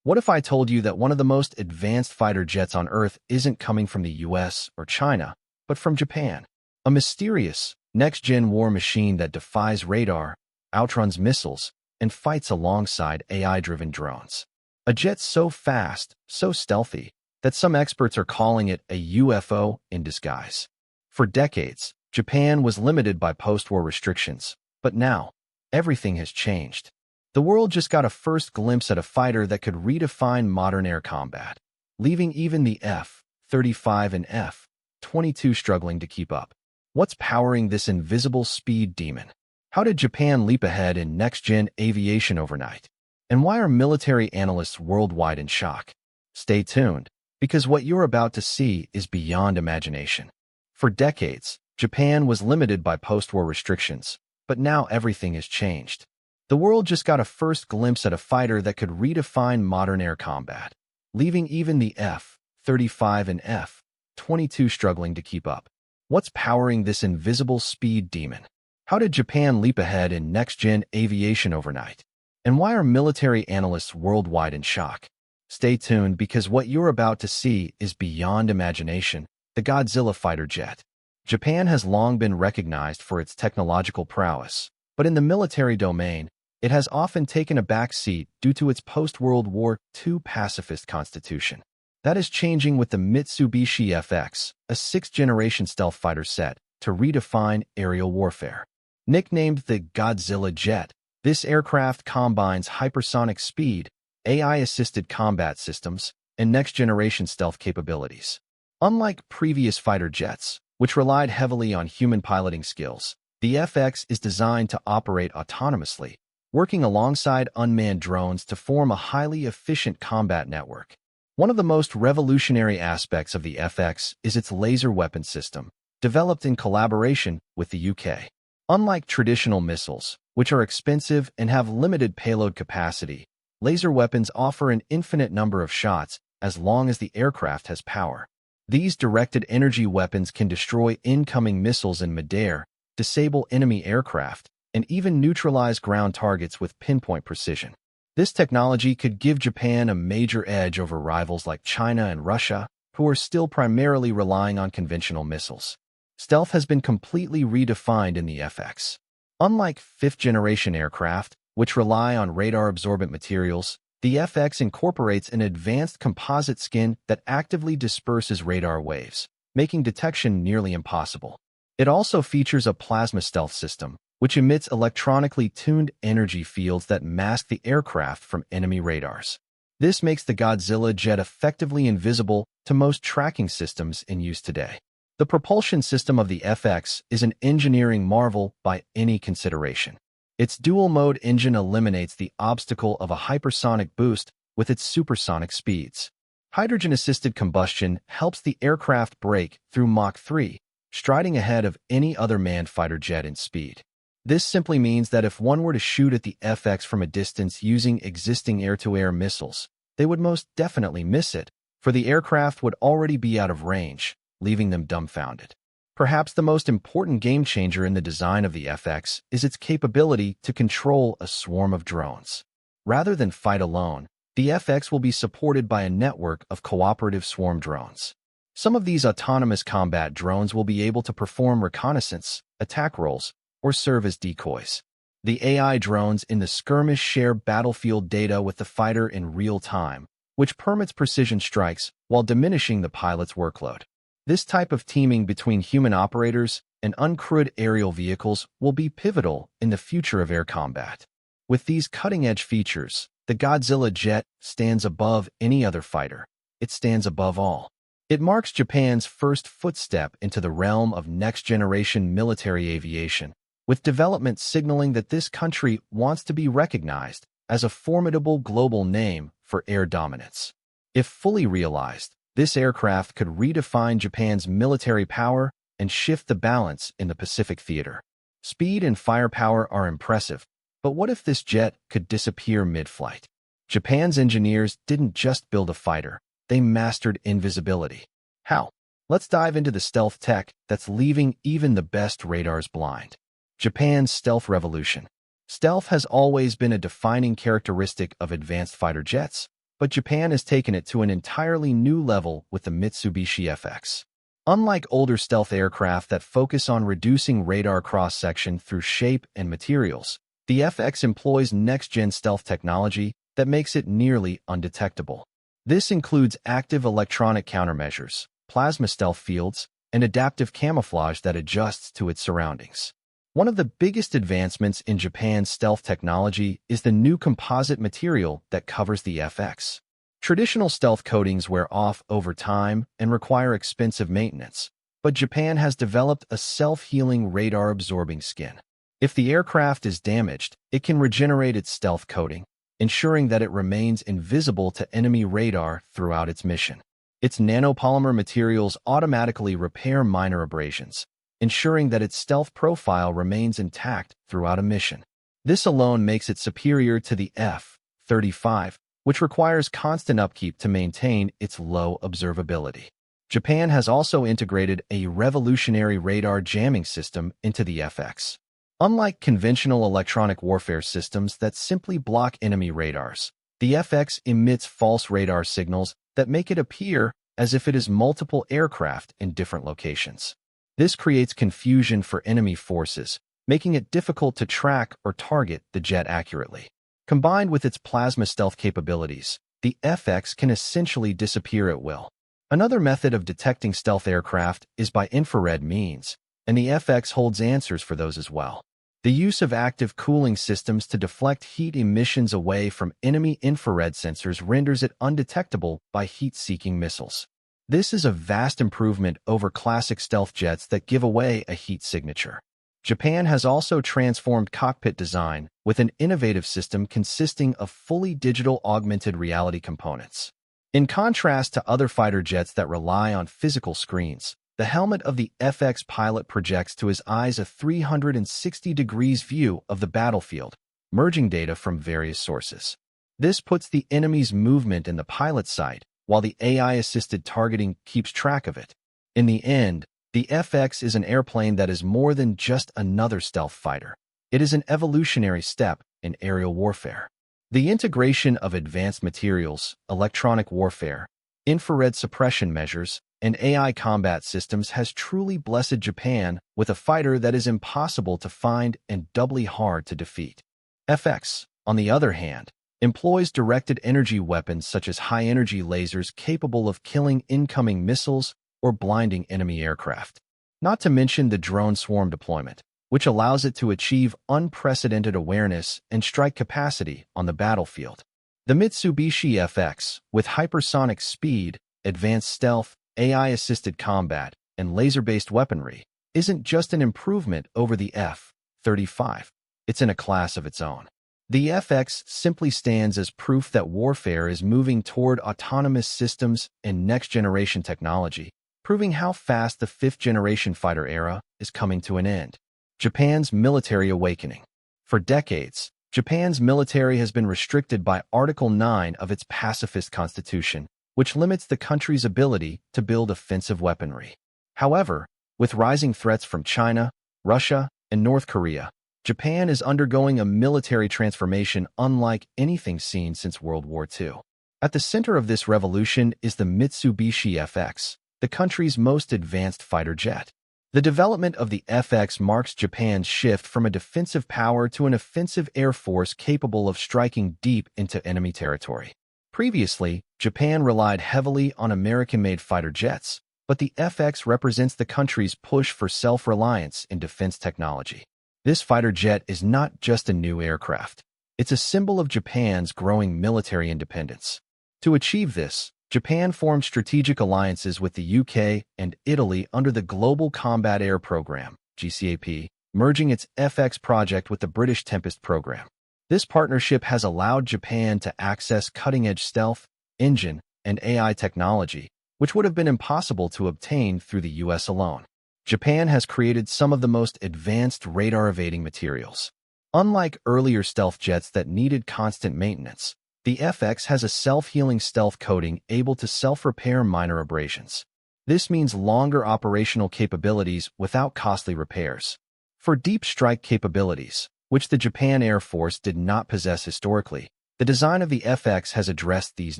What if I told you that one of the most advanced fighter jets on Earth isn't coming from the US or China, but from Japan? A mysterious, next-gen war machine that defies radar, outruns missiles, and fights alongside AI-driven drones. A jet so fast, so stealthy, that some experts are calling it a UFO in disguise. For decades, Japan was limited by post-war restrictions, but now, everything has changed. The world just got a first glimpse at a fighter that could redefine modern air combat, leaving even the F-35 and F-22 struggling to keep up. What's powering this invisible speed demon? How did Japan leap ahead in next-gen aviation overnight? And why are military analysts worldwide in shock? Stay tuned, because what you're about to see is beyond imagination. For decades, Japan was limited by post-war restrictions, but now everything has changed. The world just got a first glimpse at a fighter that could redefine modern air combat, leaving even the F-35 and F-22 struggling to keep up. What's powering this invisible speed demon? How did Japan leap ahead in next-gen aviation overnight? And why are military analysts worldwide in shock? Stay tuned, because what you're about to see is beyond imagination. The Godzilla fighter jet. Japan has long been recognized for its technological prowess, but in the military domain, it has often taken a back seat due to its post-World War II pacifist constitution. That is changing with the Mitsubishi FX, a sixth-generation stealth fighter set to redefine aerial warfare. Nicknamed the Godzilla jet, this aircraft combines hypersonic speed, AI-assisted combat systems, and next-generation stealth capabilities. Unlike previous fighter jets, which relied heavily on human piloting skills, the FX is designed to operate autonomously, working alongside unmanned drones to form a highly efficient combat network. One of the most revolutionary aspects of the FX is its laser weapon system, developed in collaboration with the UK. Unlike traditional missiles, which are expensive and have limited payload capacity, laser weapons offer an infinite number of shots as long as the aircraft has power. These directed energy weapons can destroy incoming missiles in midair, disable enemy aircraft, and even neutralize ground targets with pinpoint precision. This technology could give Japan a major edge over rivals like China and Russia, who are still primarily relying on conventional missiles. Stealth has been completely redefined in the FX. Unlike fifth-generation aircraft, which rely on radar-absorbent materials, the FX incorporates an advanced composite skin that actively disperses radar waves, making detection nearly impossible. It also features a plasma stealth system, which emits electronically tuned energy fields that mask the aircraft from enemy radars. This makes the Godzilla jet effectively invisible to most tracking systems in use today. The propulsion system of the FX is an engineering marvel by any consideration. Its dual-mode engine eliminates the obstacle of a hypersonic boost with its supersonic speeds. Hydrogen-assisted combustion helps the aircraft break through Mach 3, striding ahead of any other manned fighter jet in speed. This simply means that if one were to shoot at the FX from a distance using existing air-to-air missiles, they would most definitely miss it, for the aircraft would already be out of range, leaving them dumbfounded. Perhaps the most important game-changer in the design of the FX is its capability to control a swarm of drones. Rather than fight alone, the FX will be supported by a network of cooperative swarm drones. Some of these autonomous combat drones will be able to perform reconnaissance, attack roles, or serve as decoys. The AI drones in the skirmish share battlefield data with the fighter in real time, which permits precision strikes while diminishing the pilot's workload. This type of teaming between human operators and uncrewed aerial vehicles will be pivotal in the future of air combat. With these cutting-edge features, the Godzilla jet stands above any other fighter. It stands above all. It marks Japan's first footstep into the realm of next-generation military aviation, with development signaling that this country wants to be recognized as a formidable global name for air dominance. If fully realized, this aircraft could redefine Japan's military power and shift the balance in the Pacific theater. Speed and firepower are impressive, but what if this jet could disappear mid-flight? Japan's engineers didn't just build a fighter, they mastered invisibility. How? Let's dive into the stealth tech that's leaving even the best radars blind. Japan's stealth revolution. Stealth has always been a defining characteristic of advanced fighter jets, but Japan has taken it to an entirely new level with the Mitsubishi FX. Unlike older stealth aircraft that focus on reducing radar cross-section through shape and materials, the FX employs next-gen stealth technology that makes it nearly undetectable. This includes active electronic countermeasures, plasma stealth fields, and adaptive camouflage that adjusts to its surroundings. One of the biggest advancements in Japan's stealth technology is the new composite material that covers the FX. Traditional stealth coatings wear off over time and require expensive maintenance, but Japan has developed a self-healing radar-absorbing skin. If the aircraft is damaged, it can regenerate its stealth coating, ensuring that it remains invisible to enemy radar throughout its mission. Its nanopolymer materials automatically repair minor abrasions, ensuring that its stealth profile remains intact throughout a mission. This alone makes it superior to the F-35, which requires constant upkeep to maintain its low observability. Japan has also integrated a revolutionary radar jamming system into the FX. Unlike conventional electronic warfare systems that simply block enemy radars, the FX emits false radar signals that make it appear as if it is multiple aircraft in different locations. This creates confusion for enemy forces, making it difficult to track or target the jet accurately. Combined with its plasma stealth capabilities, the FX can essentially disappear at will. Another method of detecting stealth aircraft is by infrared means, and the FX holds answers for those as well. The use of active cooling systems to deflect heat emissions away from enemy infrared sensors renders it undetectable by heat-seeking missiles. This is a vast improvement over classic stealth jets that give away a heat signature. Japan has also transformed cockpit design with an innovative system consisting of fully digital augmented reality components. In contrast to other fighter jets that rely on physical screens, the helmet of the FX pilot projects to his eyes a 360 degrees view of the battlefield, merging data from various sources. This puts the enemy's movement in the pilot's sight, while the AI-assisted targeting keeps track of it. In the end, the FX is an airplane that is more than just another stealth fighter. It is an evolutionary step in aerial warfare. The integration of advanced materials, electronic warfare, infrared suppression measures, and AI combat systems has truly blessed Japan with a fighter that is impossible to find and doubly hard to defeat. FX, on the other hand, employs directed energy weapons such as high-energy lasers capable of killing incoming missiles or blinding enemy aircraft. Not to mention the drone swarm deployment, which allows it to achieve unprecedented awareness and strike capacity on the battlefield. The Mitsubishi FX, with hypersonic speed, advanced stealth, AI-assisted combat, and laser-based weaponry, isn't just an improvement over the F-35. It's in a class of its own. The FX simply stands as proof that warfare is moving toward autonomous systems and next-generation technology, proving how fast the fifth-generation fighter era is coming to an end. Japan's military awakening. For decades, Japan's military has been restricted by Article 9 of its pacifist constitution, which limits the country's ability to build offensive weaponry. However, with rising threats from China, Russia, and North Korea, Japan is undergoing a military transformation unlike anything seen since World War II. At the center of this revolution is the Mitsubishi FX, the country's most advanced fighter jet. The development of the FX marks Japan's shift from a defensive power to an offensive air force capable of striking deep into enemy territory. Previously, Japan relied heavily on American-made fighter jets, but the FX represents the country's push for self-reliance in defense technology. This fighter jet is not just a new aircraft. It's a symbol of Japan's growing military independence. To achieve this, Japan formed strategic alliances with the UK and Italy under the Global Combat Air Program, GCAP, merging its FX project with the British Tempest program. This partnership has allowed Japan to access cutting-edge stealth, engine, and AI technology, which would have been impossible to obtain through the US alone. Japan has created some of the most advanced radar-evading materials. Unlike earlier stealth jets that needed constant maintenance, the FX has a self-healing stealth coating able to self-repair minor abrasions. This means longer operational capabilities without costly repairs. For deep strike capabilities, which the Japan Air Force did not possess historically, The design of the FX has addressed these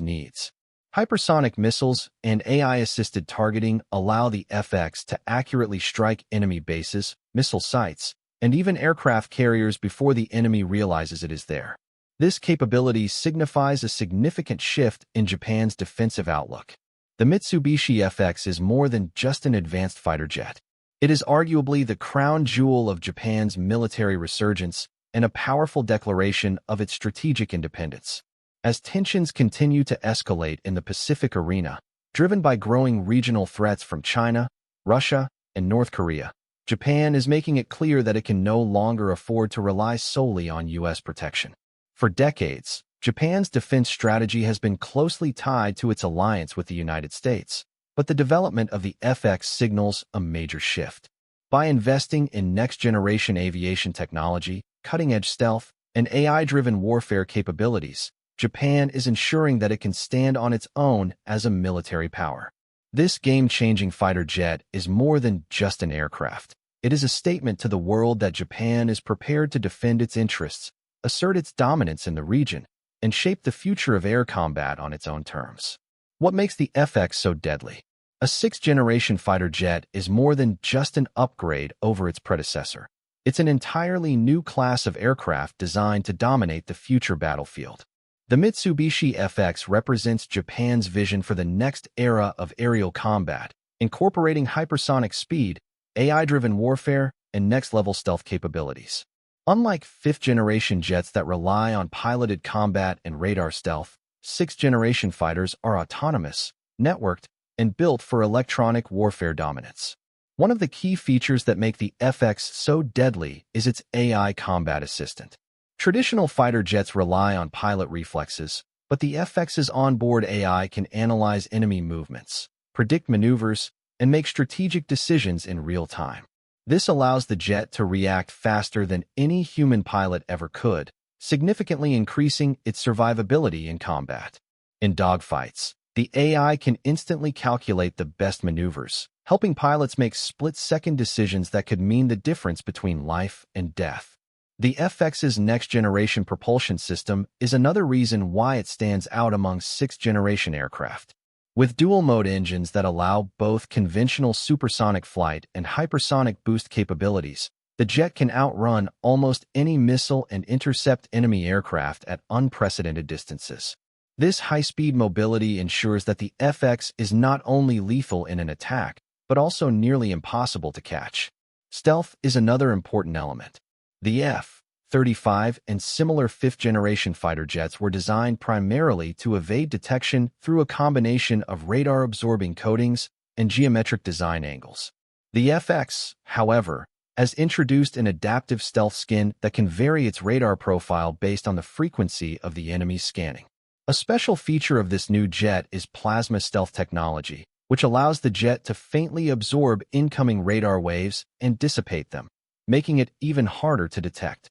needs. Hypersonic missiles and AI-assisted targeting allow the FX to accurately strike enemy bases, missile sites, and even aircraft carriers before the enemy realizes it is there. This capability signifies a significant shift in Japan's defensive outlook. The Mitsubishi FX is more than just an advanced fighter jet. It is arguably the crown jewel of Japan's military resurgence and a powerful declaration of its strategic independence. As tensions continue to escalate in the Pacific arena, driven by growing regional threats from China, Russia, and North Korea, Japan is making it clear that it can no longer afford to rely solely on U.S. protection. For decades, Japan's defense strategy has been closely tied to its alliance with the United States, but the development of the FX signals a major shift. By investing in next-generation aviation technology, cutting-edge stealth, and AI-driven warfare capabilities, Japan is ensuring that it can stand on its own as a military power. This game-changing fighter jet is more than just an aircraft. It is a statement to the world that Japan is prepared to defend its interests, assert its dominance in the region, and shape the future of air combat on its own terms. What makes the FX so deadly? A sixth-generation fighter jet is more than just an upgrade over its predecessor. It's an entirely new class of aircraft designed to dominate the future battlefield. The Mitsubishi FX represents Japan's vision for the next era of aerial combat, incorporating hypersonic speed, AI-driven warfare, and next-level stealth capabilities. Unlike fifth-generation jets that rely on piloted combat and radar stealth, sixth-generation fighters are autonomous, networked, and built for electronic warfare dominance. One of the key features that make the FX so deadly is its AI combat assistant. Traditional fighter jets rely on pilot reflexes, but the FX's onboard AI can analyze enemy movements, predict maneuvers, and make strategic decisions in real time. This allows the jet to react faster than any human pilot ever could, significantly increasing its survivability in combat. In dogfights, the AI can instantly calculate the best maneuvers, helping pilots make split-second decisions that could mean the difference between life and death. The FX's next-generation propulsion system is another reason why it stands out among sixth-generation aircraft. With dual-mode engines that allow both conventional supersonic flight and hypersonic boost capabilities, the jet can outrun almost any missile and intercept enemy aircraft at unprecedented distances. This high-speed mobility ensures that the FX is not only lethal in an attack, but also nearly impossible to catch. Stealth is another important element. The F-35 and similar fifth-generation fighter jets were designed primarily to evade detection through a combination of radar-absorbing coatings and geometric design angles. The FX, however, has introduced an adaptive stealth skin that can vary its radar profile based on the frequency of the enemy's scanning. A special feature of this new jet is plasma stealth technology, which allows the jet to faintly absorb incoming radar waves and dissipate them, making it even harder to detect.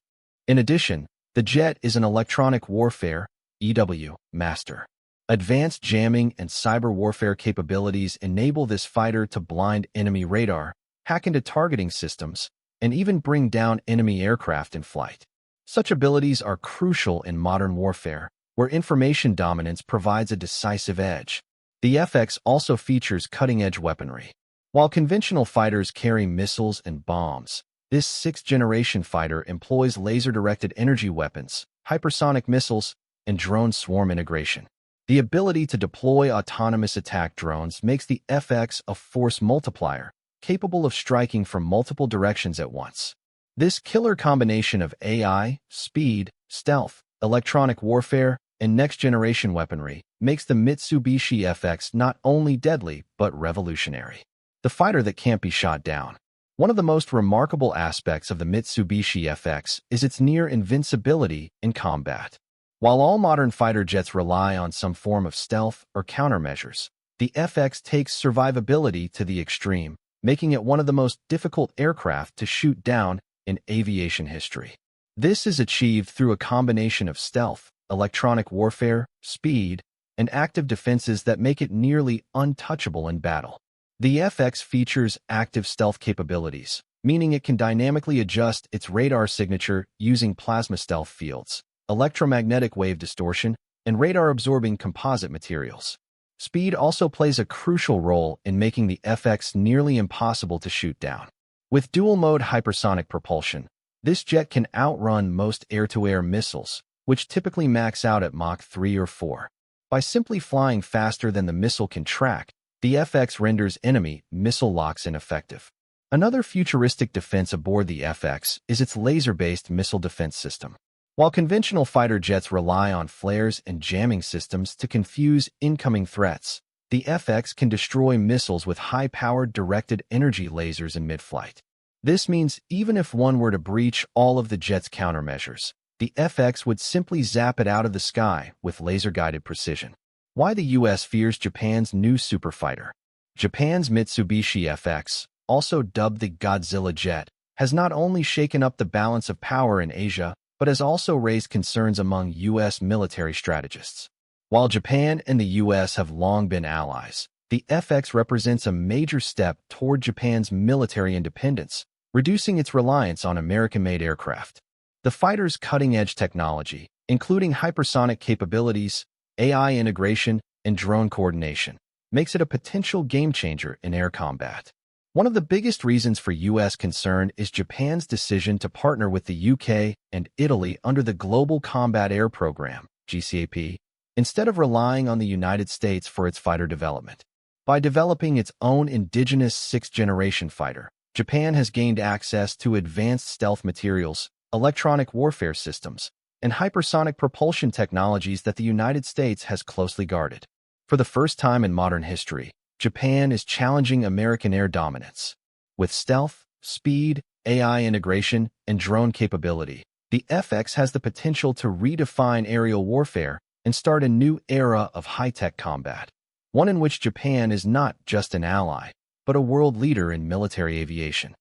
In addition, the jet is an electronic warfare (EW) master. Advanced jamming and cyber warfare capabilities enable this fighter to blind enemy radar, hack into targeting systems, and even bring down enemy aircraft in flight. Such abilities are crucial in modern warfare, where information dominance provides a decisive edge. The FX also features cutting-edge weaponry. While conventional fighters carry missiles and bombs, this sixth-generation fighter employs laser-directed energy weapons, hypersonic missiles, and drone swarm integration. The ability to deploy autonomous attack drones makes the FX a force multiplier, capable of striking from multiple directions at once. This killer combination of AI, speed, stealth, electronic warfare, and next-generation weaponry makes the Mitsubishi FX not only deadly but revolutionary. The fighter that can't be shot down. One of the most remarkable aspects of the Mitsubishi FX is its near invincibility in combat. While all modern fighter jets rely on some form of stealth or countermeasures, the FX takes survivability to the extreme, making it one of the most difficult aircraft to shoot down in aviation history. This is achieved through a combination of stealth, electronic warfare, speed, and active defenses that make it nearly untouchable in battle. The FX features active stealth capabilities, meaning it can dynamically adjust its radar signature using plasma stealth fields, electromagnetic wave distortion, and radar-absorbing composite materials. Speed also plays a crucial role in making the FX nearly impossible to shoot down. With dual-mode hypersonic propulsion, this jet can outrun most air-to-air missiles, which typically max out at Mach 3 or 4. By simply flying faster than the missile can track, the FX renders enemy missile locks ineffective. Another futuristic defense aboard the FX is its laser-based missile defense system. While conventional fighter jets rely on flares and jamming systems to confuse incoming threats, the FX can destroy missiles with high-powered directed energy lasers in mid-flight. This means even if one were to breach all of the jet's countermeasures, the FX would simply zap it out of the sky with laser-guided precision. Why the U.S. fears Japan's new superfighter. Japan's Mitsubishi FX, also dubbed the Godzilla jet, has not only shaken up the balance of power in Asia, but has also raised concerns among U.S. military strategists. While Japan and the U.S. have long been allies, the FX represents a major step toward Japan's military independence, reducing its reliance on American-made aircraft. The fighter's cutting-edge technology, including hypersonic capabilities, AI integration, and drone coordination, makes it a potential game-changer in air combat. One of the biggest reasons for U.S. concern is Japan's decision to partner with the UK and Italy under the Global Combat Air Program, GCAP, instead of relying on the United States for its fighter development. By developing its own indigenous sixth-generation fighter, Japan has gained access to advanced stealth materials, electronic warfare systems, and hypersonic propulsion technologies that the United States has closely guarded. For the first time in modern history, Japan is challenging American air dominance. With stealth, speed, AI integration, and drone capability, the FX has the potential to redefine aerial warfare and start a new era of high-tech combat, one in which Japan is not just an ally, but a world leader in military aviation.